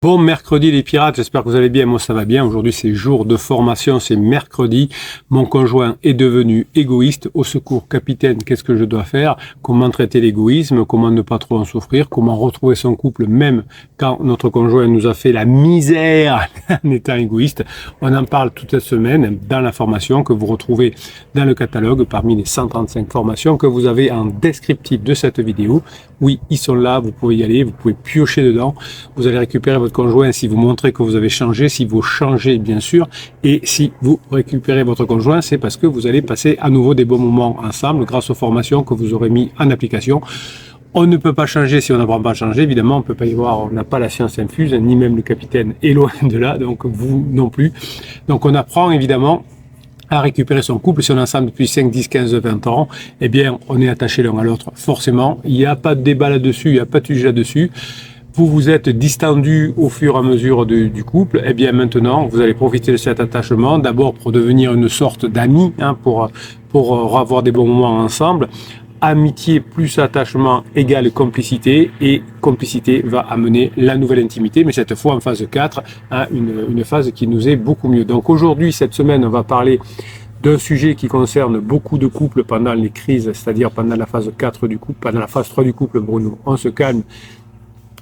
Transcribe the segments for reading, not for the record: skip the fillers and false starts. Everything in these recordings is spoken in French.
Bon mercredi les pirates, j'espère que vous allez bien, moi ça va bien. Aujourd'hui c'est jour de formation, c'est mercredi. Mon conjoint est devenu égoïste. Au secours capitaine, qu'est-ce que je dois faire? Comment traiter l'égoïsme? Comment ne pas trop en souffrir? Comment retrouver son couple même quand notre conjoint nous a fait la misère en étant égoïste? On en parle toute cette semaine dans la formation que vous retrouvez dans le catalogue parmi les 135 formations que vous avez en descriptif de cette vidéo. Oui, ils sont là, vous pouvez y aller, vous pouvez piocher dedans. Vous allez récupérer votre conjoint si vous montrez que vous avez changé, si vous changez bien sûr, et si vous récupérez votre conjoint, c'est parce que vous allez passer à nouveau des bons moments ensemble grâce aux formations que vous aurez mis en application. On ne peut pas changer si on n'apprend pas à changer, évidemment, on ne peut pas y voir, on n'a pas la science infuse, ni même le capitaine est loin de là, donc vous non plus. Donc on apprend évidemment à récupérer son couple. Si on est ensemble depuis 5, 10, 15, 20 ans, eh bien, on est attaché l'un à l'autre, forcément. Il n'y a pas de débat là-dessus, il n'y a pas de sujet là-dessus. Vous vous êtes distendu au fur et à mesure du couple, eh bien maintenant, vous allez profiter de cet attachement, d'abord pour devenir une sorte d'amis, pour avoir des bons moments ensemble. Amitié plus attachement égale complicité, et complicité va amener la nouvelle intimité, mais cette fois en phase 4, une phase qui nous est beaucoup mieux. Donc aujourd'hui, cette semaine, on va parler d'un sujet qui concerne beaucoup de couples pendant les crises, c'est-à-dire pendant la phase 4 du couple, pendant la phase 3 du couple, Bruno, on se calme.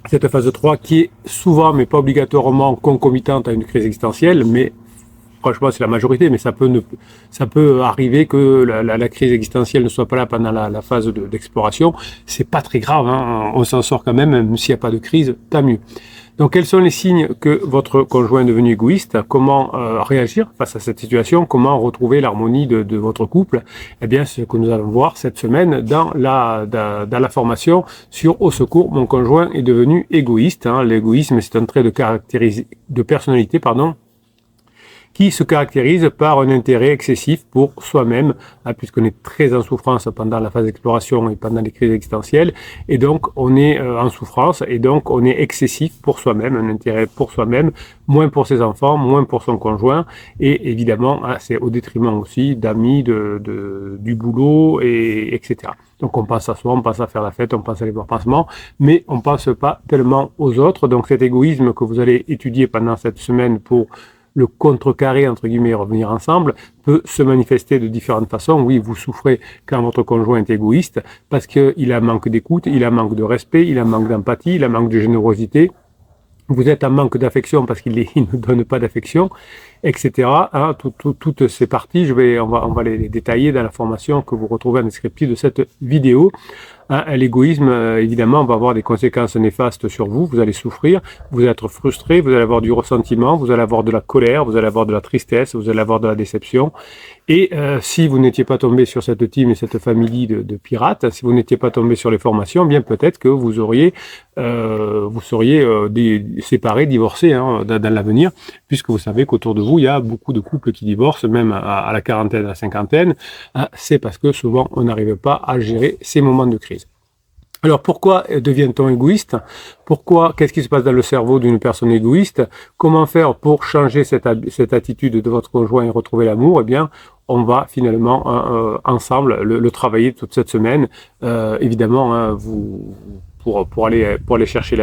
Cette phase 3 qui est souvent, mais pas obligatoirement, concomitante à une crise existentielle, mais franchement c'est la majorité, mais ça peut arriver que la crise existentielle ne soit pas là pendant la phase d'exploration. C'est pas très grave, on s'en sort quand même s'il n'y a pas de crise, tant mieux. Donc quels sont les signes que votre conjoint est devenu égoïste? Comment réagir face à cette situation? Comment retrouver l'harmonie de votre couple? Eh bien, c'est ce que nous allons voir cette semaine dans la formation sur Au secours, mon conjoint est devenu égoïste. L'égoïsme, c'est un trait de personnalité, qui se caractérise par un intérêt excessif pour soi-même, puisqu'on est très en souffrance pendant la phase d'exploration et pendant les crises existentielles, et donc on est en souffrance, et donc on est excessif pour soi-même, un intérêt pour soi-même, moins pour ses enfants, moins pour son conjoint, et évidemment c'est au détriment aussi d'amis, du boulot, etc. Donc on pense à soi, on pense à faire la fête, on pense à aller voir pansement, mais on pense pas tellement aux autres. Donc cet égoïsme que vous allez étudier pendant cette semaine pour le contrecarrer, entre guillemets, revenir ensemble, peut se manifester de différentes façons. Oui, vous souffrez quand votre conjoint est égoïste, parce qu'il a un manque d'écoute, il a un manque de respect, il a un manque d'empathie, il a un manque de générosité. Vous êtes en manque d'affection parce qu'il ne donne pas d'affection, etc. Toutes ces parties, on va les détailler dans la formation que vous retrouvez en descriptif de cette vidéo. L'égoïsme, évidemment, va avoir des conséquences néfastes sur vous. Vous allez souffrir, vous allez être frustré, vous allez avoir du ressentiment, vous allez avoir de la colère, vous allez avoir de la tristesse, vous allez avoir de la déception. Et si vous n'étiez pas tombé sur cette team et cette famille de pirates, si vous n'étiez pas tombé sur les formations, bien peut-être que vous seriez séparés, divorcés dans l'avenir, puisque vous savez qu'autour de vous, il y a beaucoup de couples qui divorcent, même à la quarantaine, à la cinquantaine. C'est parce que souvent, on n'arrive pas à gérer ces moments de crise. Alors pourquoi devient-on égoïste? Qu'est-ce qui se passe dans le cerveau d'une personne égoïste? Comment faire pour changer cette attitude de votre conjoint et retrouver l'amour? Eh bien, on va finalement ensemble le travailler toute cette semaine. Évidemment, pour aller chercher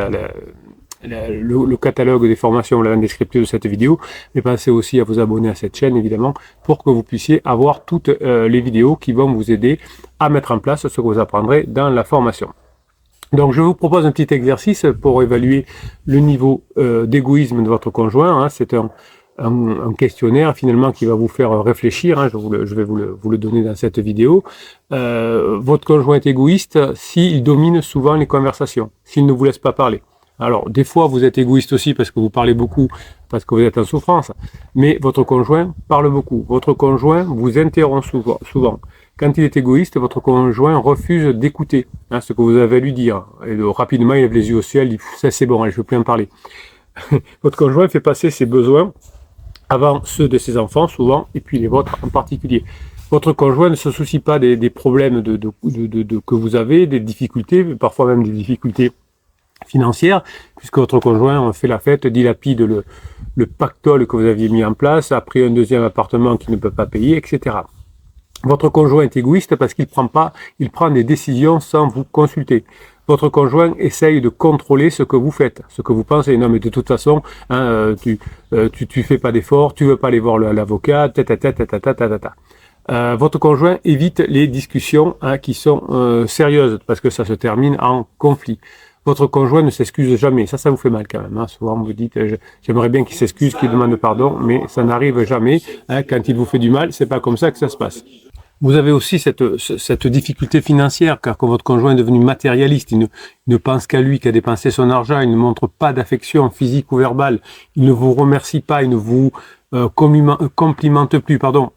le catalogue des formations, vous l'avez en descriptif de cette vidéo, mais pensez aussi à vous abonner à cette chaîne, évidemment, pour que vous puissiez avoir toutes les vidéos qui vont vous aider à mettre en place ce que vous apprendrez dans la formation. Donc je vous propose un petit exercice pour évaluer le niveau d'égoïsme de votre conjoint. C'est un questionnaire finalement qui va vous faire réfléchir. Je vais vous le donner dans cette vidéo. Votre conjoint est égoïste s'il domine souvent les conversations, s'il ne vous laisse pas parler. Alors, des fois, vous êtes égoïste aussi parce que vous parlez beaucoup, parce que vous êtes en souffrance, mais votre conjoint parle beaucoup. Votre conjoint vous interrompt souvent. Quand il est égoïste, votre conjoint refuse d'écouter ce que vous avez à lui dire. Et rapidement, il lève les yeux au ciel, il dit « ça c'est bon, allez, je ne veux plus en parler ». Votre conjoint fait passer ses besoins avant ceux de ses enfants, souvent, et puis les vôtres en particulier. Votre conjoint ne se soucie pas des problèmes que vous avez, des difficultés, parfois même des difficultés financière, puisque votre conjoint fait la fête, dilapide le pactole que vous aviez mis en place, a pris un deuxième appartement qu'il ne peut pas payer, etc. Votre conjoint est égoïste parce qu'il prend des décisions sans vous consulter. votre conjoint essaye de contrôler ce que vous faites, ce que vous pensez. Non, mais de toute façon, hein, tu fais pas d'efforts, tu veux pas aller voir l'avocat, votre conjoint évite les discussions qui sont sérieuses parce que ça se termine en conflit. Votre conjoint ne s'excuse jamais. Ça vous fait mal quand même. Hein. Souvent, vous dites, j'aimerais bien qu'il s'excuse, qu'il demande pardon, mais ça n'arrive jamais. Hein. Quand il vous fait du mal, c'est pas comme ça que ça se passe. Vous avez aussi cette difficulté financière, car quand votre conjoint est devenu matérialiste, il ne pense qu'à lui, qu'à dépenser son argent, il ne montre pas d'affection physique ou verbale, il ne vous remercie pas, il ne vous complimente plus, pardon.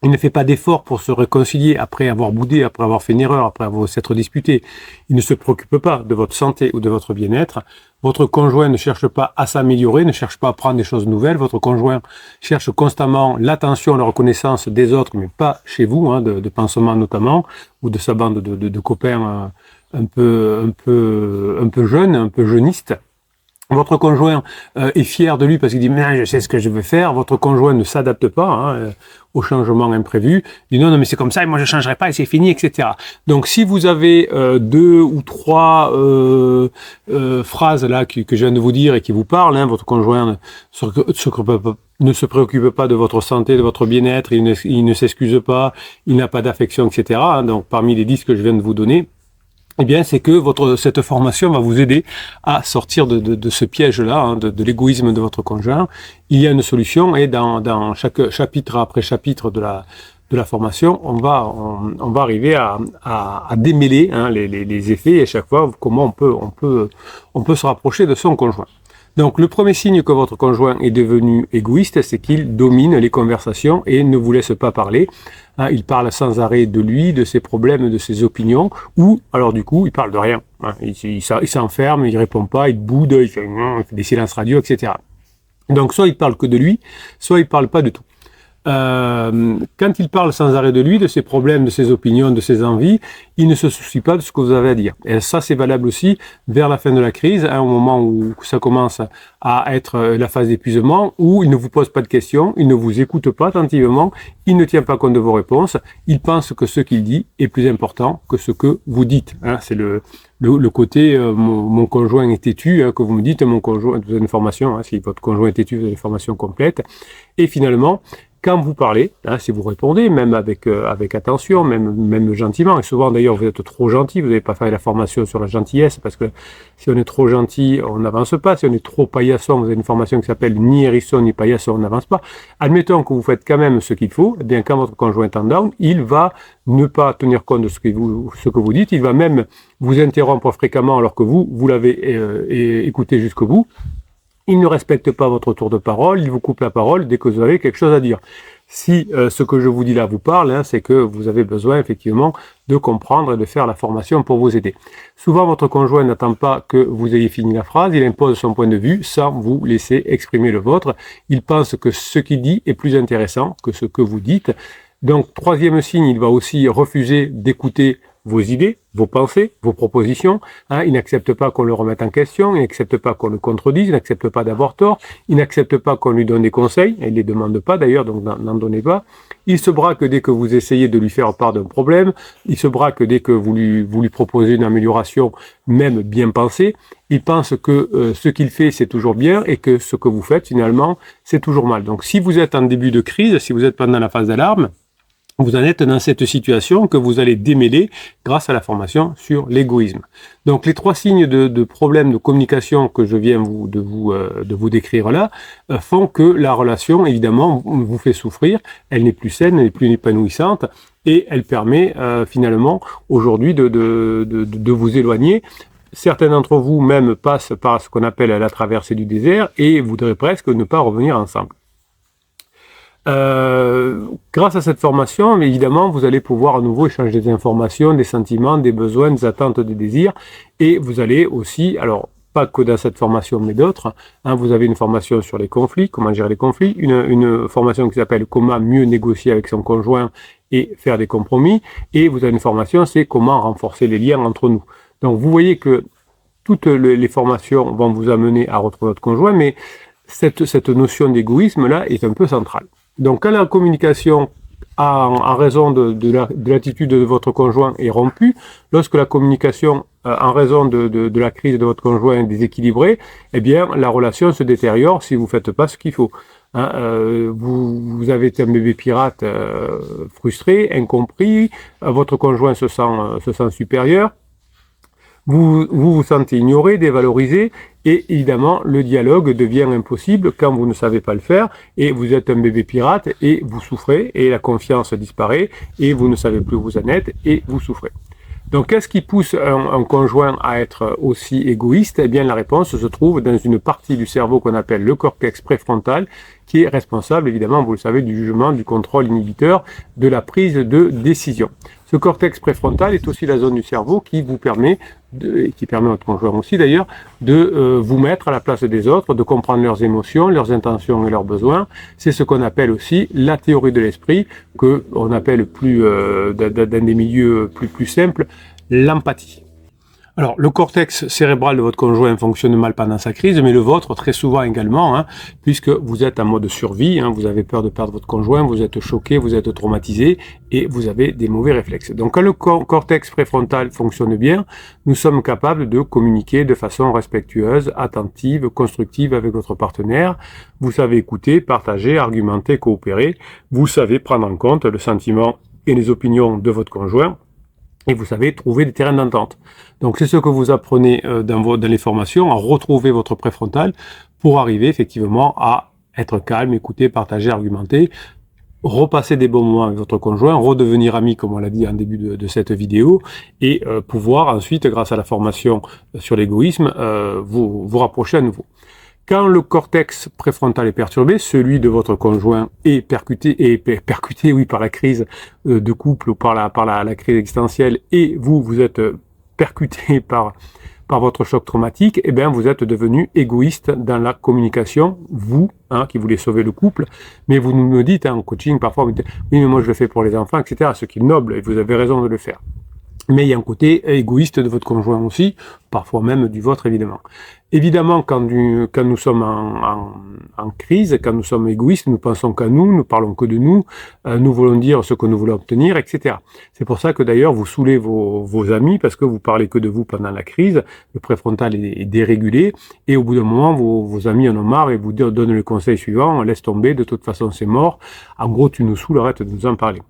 Il ne fait pas d'effort pour se réconcilier après avoir boudé, après avoir fait une erreur, après avoir s'être disputé. Il ne se préoccupe pas de votre santé ou de votre bien-être. Votre conjoint ne cherche pas à s'améliorer, ne cherche pas à apprendre des choses nouvelles. Votre conjoint cherche constamment l'attention, la reconnaissance des autres, mais pas chez vous, hein, de pansement notamment, ou de sa bande de copains un peu jeunes, un peu jeunistes. Votre conjoint est fier de lui parce qu'il dit « mais je sais ce que je veux faire ». Votre conjoint ne s'adapte pas hein, au changement imprévu. Il dit « non, mais c'est comme ça et moi je ne changerai pas et c'est fini, etc. » Donc si vous avez 2 ou 3 phrases là que je viens de vous dire et qui vous parlent, hein, votre conjoint ne se préoccupe pas de votre santé, de votre bien-être, il ne s'excuse pas, il n'a pas d'affection, etc. Hein, donc parmi les 10 que je viens de vous donner, eh bien, c'est que cette formation va vous aider à sortir de ce piège-là, hein, de l'égoïsme de votre conjoint. Il y a une solution et dans chaque chapitre après chapitre de la formation, on va arriver à démêler hein, les effets et à chaque fois comment on peut se rapprocher de son conjoint. Donc, le premier signe que votre conjoint est devenu égoïste, c'est qu'il domine les conversations et ne vous laisse pas parler. Hein, il parle sans arrêt de lui, de ses problèmes, de ses opinions, ou alors du coup, il parle de rien. Hein, il s'enferme, il répond pas, il boude, il fait des silences radio, etc. Donc, soit il parle que de lui, soit il parle pas du tout. Quand il parle sans arrêt de lui, de ses problèmes, de ses opinions, de ses envies, il ne se soucie pas de ce que vous avez à dire. Et ça, c'est valable aussi vers la fin de la crise, hein, au moment où ça commence à être la phase d'épuisement, où il ne vous pose pas de questions, il ne vous écoute pas attentivement, il ne tient pas compte de vos réponses, il pense que ce qu'il dit est plus important que ce que vous dites. Hein. C'est le côté mon conjoint est têtu, hein, que vous me dites, mon conjoint, vous avez une formation, hein, si votre conjoint est têtu, vous avez une formation complète. Et finalement, quand vous parlez, hein, si vous répondez, même avec attention, même gentiment, et souvent d'ailleurs vous êtes trop gentil, vous n'avez pas fait la formation sur la gentillesse, parce que si on est trop gentil, on n'avance pas, si on est trop paillasson, vous avez une formation qui s'appelle ni hérisson ni paillasson, on n'avance pas. Admettons que vous faites quand même ce qu'il faut, eh bien quand votre conjoint est en down, il va ne pas tenir compte de ce que vous dites, il va même vous interrompre fréquemment alors que vous l'avez écouté jusqu'au bout. Il ne respecte pas votre tour de parole, il vous coupe la parole dès que vous avez quelque chose à dire. Si ce que je vous dis là vous parle, hein, c'est que vous avez besoin effectivement de comprendre et de faire la formation pour vous aider. Souvent, votre conjoint n'attend pas que vous ayez fini la phrase, il impose son point de vue sans vous laisser exprimer le vôtre. Il pense que ce qu'il dit est plus intéressant que ce que vous dites. Donc, troisième signe, il va aussi refuser d'écouter vos idées, vos pensées, vos propositions. Hein, il n'accepte pas qu'on le remette en question, il n'accepte pas qu'on le contredise, il n'accepte pas d'avoir tort, il n'accepte pas qu'on lui donne des conseils, il ne les demande pas d'ailleurs, donc n'en donnez pas. Il se braque dès que vous essayez de lui faire part d'un problème, il se braque dès que vous lui proposez une amélioration, même bien pensée. Il pense que ce qu'il fait, c'est toujours bien et que ce que vous faites, finalement, c'est toujours mal. Donc si vous êtes en début de crise, si vous êtes pendant la phase d'alarme, vous en êtes dans cette situation que vous allez démêler grâce à la formation sur l'égoïsme. Donc les 3 signes de problèmes de communication que je viens de vous décrire là font que la relation évidemment vous fait souffrir, elle n'est plus saine, elle n'est plus épanouissante et elle permet finalement aujourd'hui de vous éloigner. Certains d'entre vous même passent par ce qu'on appelle la traversée du désert et voudraient presque ne pas revenir ensemble. Grâce à cette formation, évidemment, vous allez pouvoir à nouveau échanger des informations, des sentiments, des besoins, des attentes, des désirs, et vous allez aussi, alors pas que dans cette formation, mais d'autres, hein, vous avez une formation sur les conflits, comment gérer les conflits, une formation qui s'appelle comment mieux négocier avec son conjoint et faire des compromis, et vous avez une formation, c'est comment renforcer les liens entre nous. Donc vous voyez que toutes les formations vont vous amener à retrouver votre conjoint, mais cette notion d'égoïsme là est un peu centrale. Donc quand la communication en raison de l'attitude de votre conjoint est rompue, lorsque la communication en raison de la crise de votre conjoint est déséquilibrée, eh bien la relation se détériore si vous ne faites pas ce qu'il faut. Vous avez été un bébé pirate frustré, incompris, votre conjoint se sent supérieur, vous sentez ignoré, dévalorisé, et évidemment le dialogue devient impossible quand vous ne savez pas le faire, et vous êtes un bébé pirate et vous souffrez, et la confiance disparaît, et vous ne savez plus où vous en êtes, et vous souffrez. Donc, qu'est-ce qui pousse un conjoint à être aussi égoïste? Eh bien, la réponse se trouve dans une partie du cerveau qu'on appelle le cortex préfrontal, qui est responsable, évidemment, vous le savez, du jugement, du contrôle inhibiteur, de la prise de décision. Ce cortex préfrontal est aussi la zone du cerveau qui vous permet, et qui permet à votre conjoint aussi d'ailleurs, de vous mettre à la place des autres, de comprendre leurs émotions, leurs intentions et leurs besoins. C'est ce qu'on appelle aussi la théorie de l'esprit, que on appelle dans des milieux plus simples, l'empathie. Alors, le cortex cérébral de votre conjoint fonctionne mal pendant sa crise, mais le vôtre très souvent également, puisque vous êtes en mode survie, vous avez peur de perdre votre conjoint, vous êtes choqué, vous êtes traumatisé, et vous avez des mauvais réflexes. Donc, quand le cortex préfrontal fonctionne bien, nous sommes capables de communiquer de façon respectueuse, attentive, constructive avec votre partenaire. Vous savez écouter, partager, argumenter, coopérer. Vous savez prendre en compte le sentiment et les opinions de votre conjoint. Et vous savez trouver des terrains d'entente. Donc c'est ce que vous apprenez dans les formations, à retrouver votre préfrontal pour arriver effectivement à être calme, écouter, partager, argumenter, repasser des bons moments avec votre conjoint, redevenir ami comme on l'a dit en début de cette vidéo, et pouvoir ensuite, grâce à la formation sur l'égoïsme, vous rapprocher à nouveau. Quand le cortex préfrontal est perturbé, celui de votre conjoint est percuté par la crise de couple ou par la crise existentielle, et vous êtes percuté par votre choc traumatique, eh bien vous êtes devenu égoïste dans la communication, vous, qui voulez sauver le couple, mais vous me dites en coaching parfois, oui mais moi je le fais pour les enfants, etc., ce qui est noble, et vous avez raison de le faire. Mais il y a un côté égoïste de votre conjoint aussi, parfois même du vôtre évidemment. Évidemment, quand nous sommes en crise, quand nous sommes égoïstes, nous pensons qu'à nous parlons que de nous, nous voulons dire ce que nous voulons obtenir, etc. C'est pour ça que d'ailleurs vous saoulez vos amis, parce que vous parlez que de vous pendant la crise, le préfrontal est dérégulé, et au bout d'un moment, vos amis en ont marre et vous donnent le conseil suivant, laisse tomber, de toute façon c'est mort, en gros tu nous saoules, arrête de nous en parler.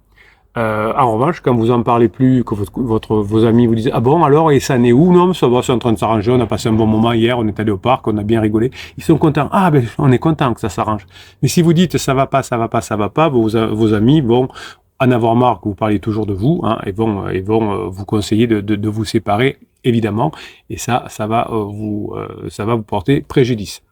En revanche, quand vous en parlez plus, que vos amis vous disent ah bon alors et ça n'est où? Non, ça va, c'est en train de s'arranger, on a passé un bon moment hier, on est allé au parc, on a bien rigolé, ils sont contents, ah ben on est content que ça s'arrange. Mais si vous dites ça va pas, vos amis vont en avoir marre que vous parliez toujours de vous, et vont vous conseiller de vous séparer évidemment, et ça va vous porter préjudice.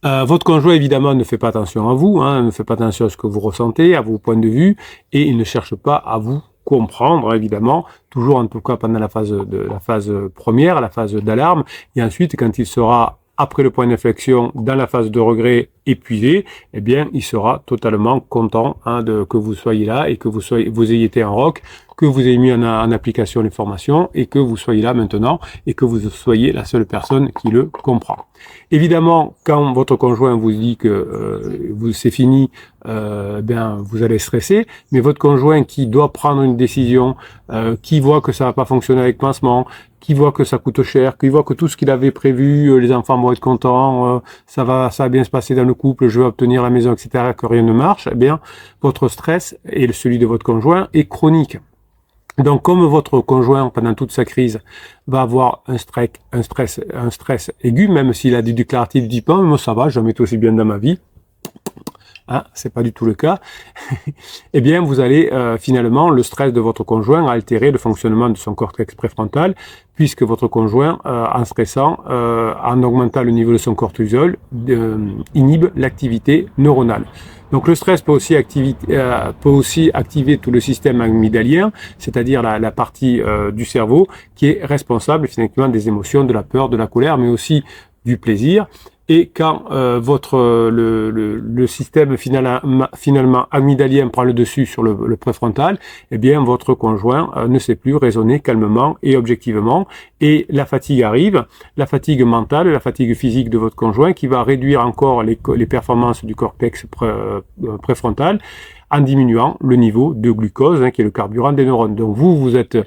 Votre conjoint, évidemment, ne fait pas attention à vous, ne fait pas attention à ce que vous ressentez, à vos points de vue, et il ne cherche pas à vous comprendre, évidemment, toujours en tout cas pendant la phase première, la phase d'alarme, et ensuite, quand il sera après le point d'inflexion, dans la phase de regret épuisé, eh bien, il sera totalement content que vous soyez là et que vous ayez été en rock, que vous ayez mis en application les formations et que vous soyez là maintenant et que vous soyez la seule personne qui le comprend. Évidemment, quand votre conjoint vous dit que c'est fini, bien vous allez stresser, mais votre conjoint qui doit prendre une décision, qui voit que ça va pas fonctionner avec pansement, qui voit que ça coûte cher, qui voit que tout ce qu'il avait prévu, les enfants vont être contents, ça va bien se passer dans le couple, je vais obtenir la maison, etc., que rien ne marche, eh bien, votre stress et celui de votre conjoint est chronique. Donc, comme votre conjoint, pendant toute sa crise, va avoir un stress aigu, même s'il a des déclaratifs, dit pas, moi ça va, jamais été aussi bien dans ma vie. C'est pas du tout le cas. Eh bien, vous allez finalement, le stress de votre conjoint altérer le fonctionnement de son cortex préfrontal, puisque votre conjoint, en stressant, en augmentant le niveau de son cortisol, inhibe l'activité neuronale. Donc le stress peut aussi activer tout le système amygdalien, c'est-à-dire la partie du cerveau qui est responsable finalement des émotions, de la peur, de la colère, mais aussi du plaisir. Et quand le système finalement amygdalien prend le dessus sur le préfrontal, eh bien votre conjoint ne sait plus raisonner calmement et objectivement, et la fatigue arrive, la fatigue mentale, la fatigue physique de votre conjoint qui va réduire encore les performances du cortex préfrontal, en diminuant le niveau de glucose, qui est le carburant des neurones. Donc vous êtes,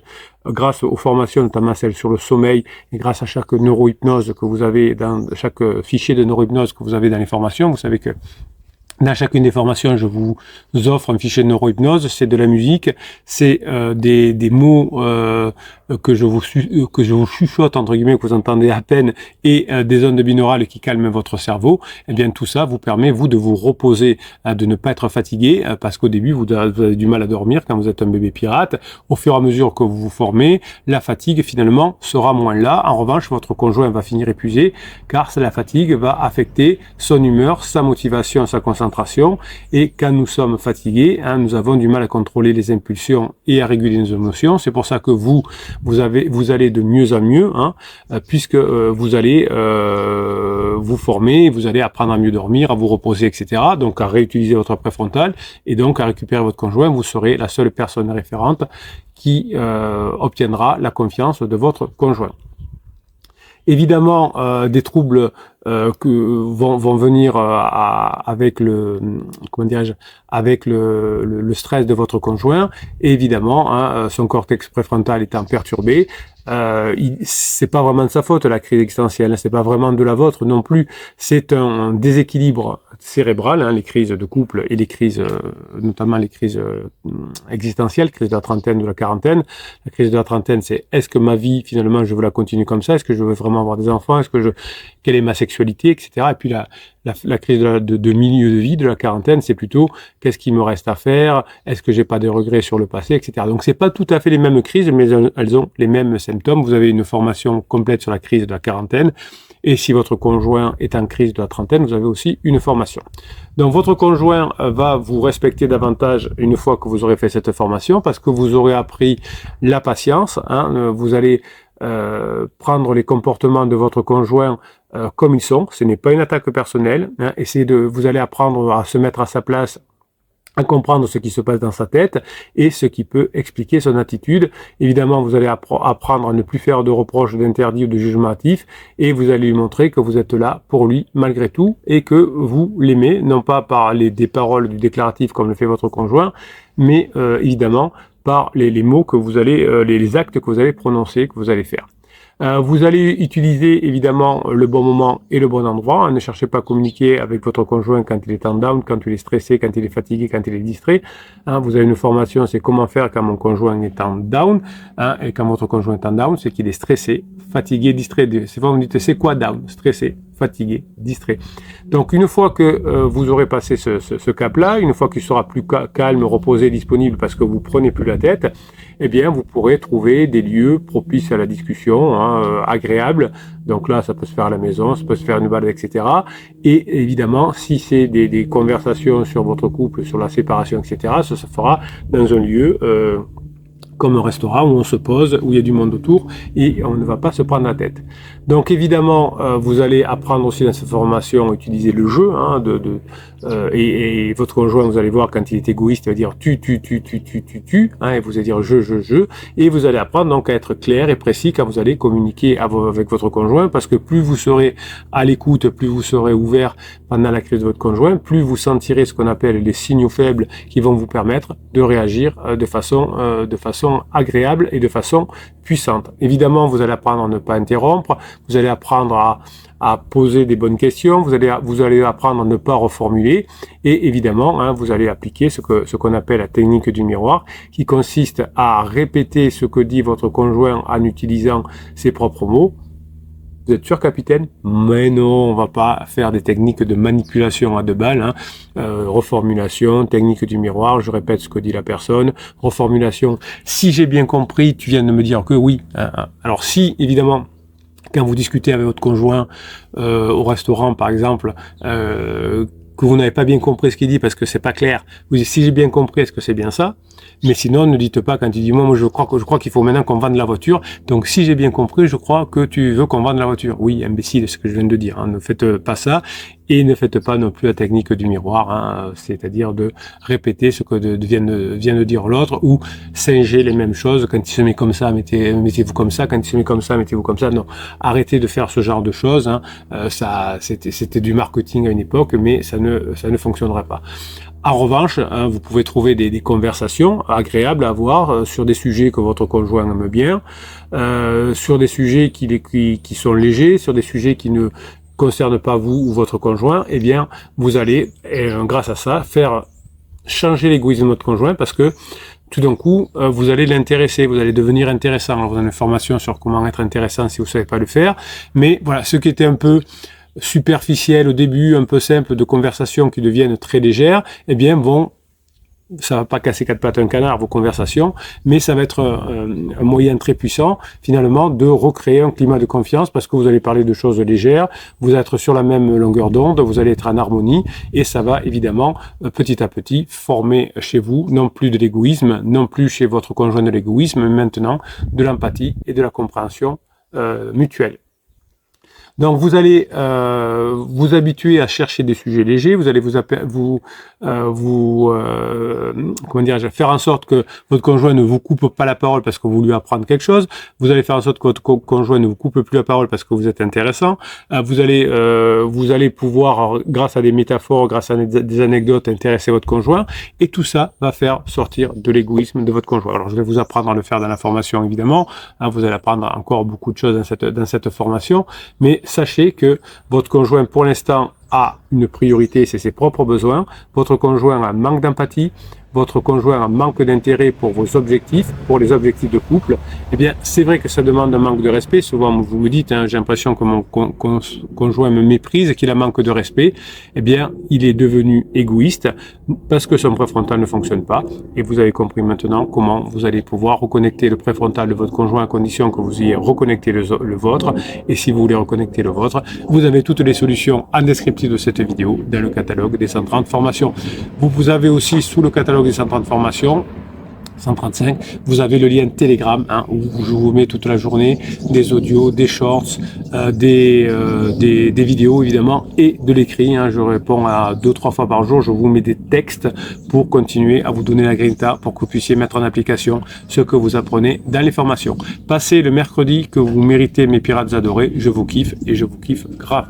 grâce aux formations, notamment celles sur le sommeil, et grâce à chaque neurohypnose que vous avez dans chaque fichier de neurohypnose que vous avez dans les formations, vous savez que dans chacune des formations, je vous offre un fichier de neurohypnose, c'est de la musique, c'est des mots que je vous chuchote entre guillemets, que vous entendez à peine, et des ondes binaurales qui calment votre cerveau. Eh bien tout ça vous permet vous de vous reposer, de ne pas être fatigué, parce qu'au début vous avez du mal à dormir quand vous êtes un bébé pirate. Au fur et à mesure que vous vous formez, la fatigue finalement sera moins là. En revanche, votre conjoint va finir épuisé, car la fatigue va affecter son humeur, sa motivation, sa concentration. Et quand nous sommes fatigués, nous avons du mal à contrôler les impulsions et à réguler nos émotions. C'est pour ça que vous allez de mieux en mieux, puisque vous allez vous former, vous allez apprendre à mieux dormir, à vous reposer, etc. Donc à réutiliser votre préfrontal et donc à récupérer votre conjoint. Vous serez la seule personne référente qui obtiendra la confiance de votre conjoint. Évidemment, des troubles que vont venir avec le stress de votre conjoint. Et évidemment, son cortex préfrontal étant perturbé, c'est pas vraiment de sa faute la crise existentielle, c'est pas vraiment de la vôtre non plus. C'est un déséquilibre cérébral, les crises de couple et les crises, notamment les crises existentielles, crise de la trentaine, de la quarantaine. La crise de la trentaine, c'est est-ce que ma vie finalement je veux la continuer comme ça, est-ce que je veux vraiment avoir des enfants, quelle est ma sexualité, etc. Et puis la crise de milieu de vie de la quarantaine, c'est plutôt qu'est-ce qui me reste à faire, est-ce que j'ai pas de regrets sur le passé, etc. Donc c'est pas tout à fait les mêmes crises, mais elles ont les mêmes symptômes. Vous avez une formation complète sur la crise de la quarantaine, et si votre conjoint est en crise de la trentaine, vous avez aussi une formation. Donc votre conjoint va vous respecter davantage une fois que vous aurez fait cette formation, parce que vous aurez appris la patience, vous allez prendre les comportements de votre conjoint comme ils sont. Ce n'est pas une attaque personnelle. Vous allez apprendre à se mettre à sa place, à comprendre ce qui se passe dans sa tête et ce qui peut expliquer son attitude. Évidemment, vous allez apprendre à ne plus faire de reproches, d'interdits ou de jugements hâtifs, et vous allez lui montrer que vous êtes là pour lui malgré tout et que vous l'aimez, non pas par des paroles du déclaratif comme le fait votre conjoint, mais évidemment par les mots que vous allez, les actes que vous allez prononcer, que vous allez faire. Vous allez utiliser évidemment le bon moment et le bon endroit. Ne cherchez pas à communiquer avec votre conjoint quand il est en down, quand il est stressé, quand il est fatigué, quand il est distrait. Vous avez une formation, c'est comment faire quand mon conjoint est en down. Et quand votre conjoint est en down, c'est qu'il est stressé, fatigué, distrait. C'est vous me dites, c'est quoi down? Stressé, fatigué, distrait. Donc une fois que vous aurez passé ce cap-là, une fois qu'il sera plus calme, reposé, disponible parce que vous prenez plus la tête, eh bien vous pourrez trouver des lieux propices à la discussion, agréables. Donc là, ça peut se faire à la maison, ça peut se faire une balade, etc. Et évidemment, si c'est des conversations sur votre couple, sur la séparation, etc., ça se fera dans un lieu comme un restaurant où on se pose, où il y a du monde autour et on ne va pas se prendre la tête. Donc évidemment, vous allez apprendre aussi dans cette formation à utiliser le jeu, et votre conjoint, vous allez voir quand il est égoïste, il va dire tu, et vous allez dire je, et vous allez apprendre donc à être clair et précis quand vous allez communiquer avec votre conjoint, parce que plus vous serez à l'écoute, plus vous serez ouvert pendant la crise de votre conjoint, plus vous sentirez ce qu'on appelle les signaux faibles qui vont vous permettre de réagir de façon agréable et de façon puissante. Évidemment, vous allez apprendre à ne pas interrompre, vous allez apprendre à poser des bonnes questions, vous allez apprendre à ne pas reformuler, et évidemment, vous allez appliquer ce qu'on appelle la technique du miroir, qui consiste à répéter ce que dit votre conjoint en utilisant ses propres mots. Vous êtes sûr, capitaine? Mais non, on va pas faire des techniques de manipulation à deux balles. Reformulation, technique du miroir, je répète ce que dit la personne. Reformulation, si j'ai bien compris, tu viens de me dire que oui. Alors si, évidemment, quand vous discutez avec votre conjoint au restaurant, par exemple, que vous n'avez pas bien compris ce qu'il dit parce que c'est pas clair, vous dites si j'ai bien compris, est-ce que c'est bien ça? Mais sinon, ne dites pas quand il dit moi je crois qu'il faut maintenant qu'on vende la voiture. Donc si j'ai bien compris, je crois que tu veux qu'on vende la voiture. Oui, imbécile, c'est ce que je viens de dire. Ne faites pas ça. et ne faites pas non plus la technique du miroir, hein, c'est-à-dire de répéter ce que vient de dire l'autre, ou singer les mêmes choses. Quand il se met comme ça, mettez-vous comme ça. Quand il se met comme ça, mettez-vous comme ça. Non, arrêtez de faire ce genre de choses. Hein. C'était du marketing à une époque, mais ça ne fonctionnerait pas. En revanche, hein, vous pouvez trouver des conversations agréables à avoir sur des sujets que votre conjoint aime bien, sur des sujets qui sont légers, sur des sujets qui ne concernent pas vous ou votre conjoint. Eh bien, vous allez, grâce à ça, faire changer l'égoïsme de votre conjoint, parce que tout d'un coup, vous allez l'intéresser, vous allez devenir intéressant. Alors, vous avez une formation sur comment être intéressant si vous ne savez pas le faire, mais voilà, ce qui était un peu superficiel au début, un peu simple, de conversations qui deviennent très légères, eh bien ça va pas casser quatre pattes un canard, vos conversations, mais ça va être un moyen très puissant, finalement, de recréer un climat de confiance, parce que vous allez parler de choses légères, vous allez être sur la même longueur d'onde, vous allez être en harmonie, et ça va évidemment, petit à petit, former chez vous, non plus de l'égoïsme, non plus chez votre conjoint de l'égoïsme, mais maintenant de l'empathie et de la compréhension mutuelle. Donc vous allez vous habituer à chercher des sujets légers, vous allez faire en sorte que votre conjoint ne vous coupe pas la parole parce que vous lui apprenez quelque chose, vous allez faire en sorte que votre conjoint ne vous coupe plus la parole parce que vous êtes intéressant, vous allez pouvoir, grâce à des métaphores, grâce à des anecdotes, intéresser votre conjoint, et tout ça va faire sortir de l'égoïsme de votre conjoint. Alors je vais vous apprendre à le faire dans la formation évidemment, hein, vous allez apprendre encore beaucoup de choses dans cette formation, mais sachez que votre conjoint, pour l'instant, a une priorité, c'est ses propres besoins. Votre conjoint a un manque d'empathie. Votre conjoint a un manque d'intérêt pour vos objectifs, pour les objectifs de couple. Eh bien, c'est vrai que ça demande un manque de respect. Souvent, vous me dites, hein, j'ai l'impression que mon conjoint me méprise, qu'il a manque de respect. Eh bien, il est devenu égoïste parce que son préfrontal ne fonctionne pas. Et vous avez compris maintenant comment vous allez pouvoir reconnecter le préfrontal de votre conjoint à condition que vous ayez reconnecté le vôtre. Et si vous voulez reconnecter le vôtre, vous avez toutes les solutions en descriptif de cette vidéo dans le catalogue des 130 formations. Vous avez aussi sous le catalogue des 130 formations 135, vous avez le lien Telegram, hein, où je vous mets toute la journée des audios, des shorts, des vidéos évidemment, et de l'écrit, hein. Je réponds à 2-3 fois par jour, je vous mets des textes pour continuer à vous donner la grinta, pour que vous puissiez mettre en application ce que vous apprenez dans les formations. Passez le mercredi que vous méritez, mes pirates adorés, je vous kiffe et je vous kiffe grave.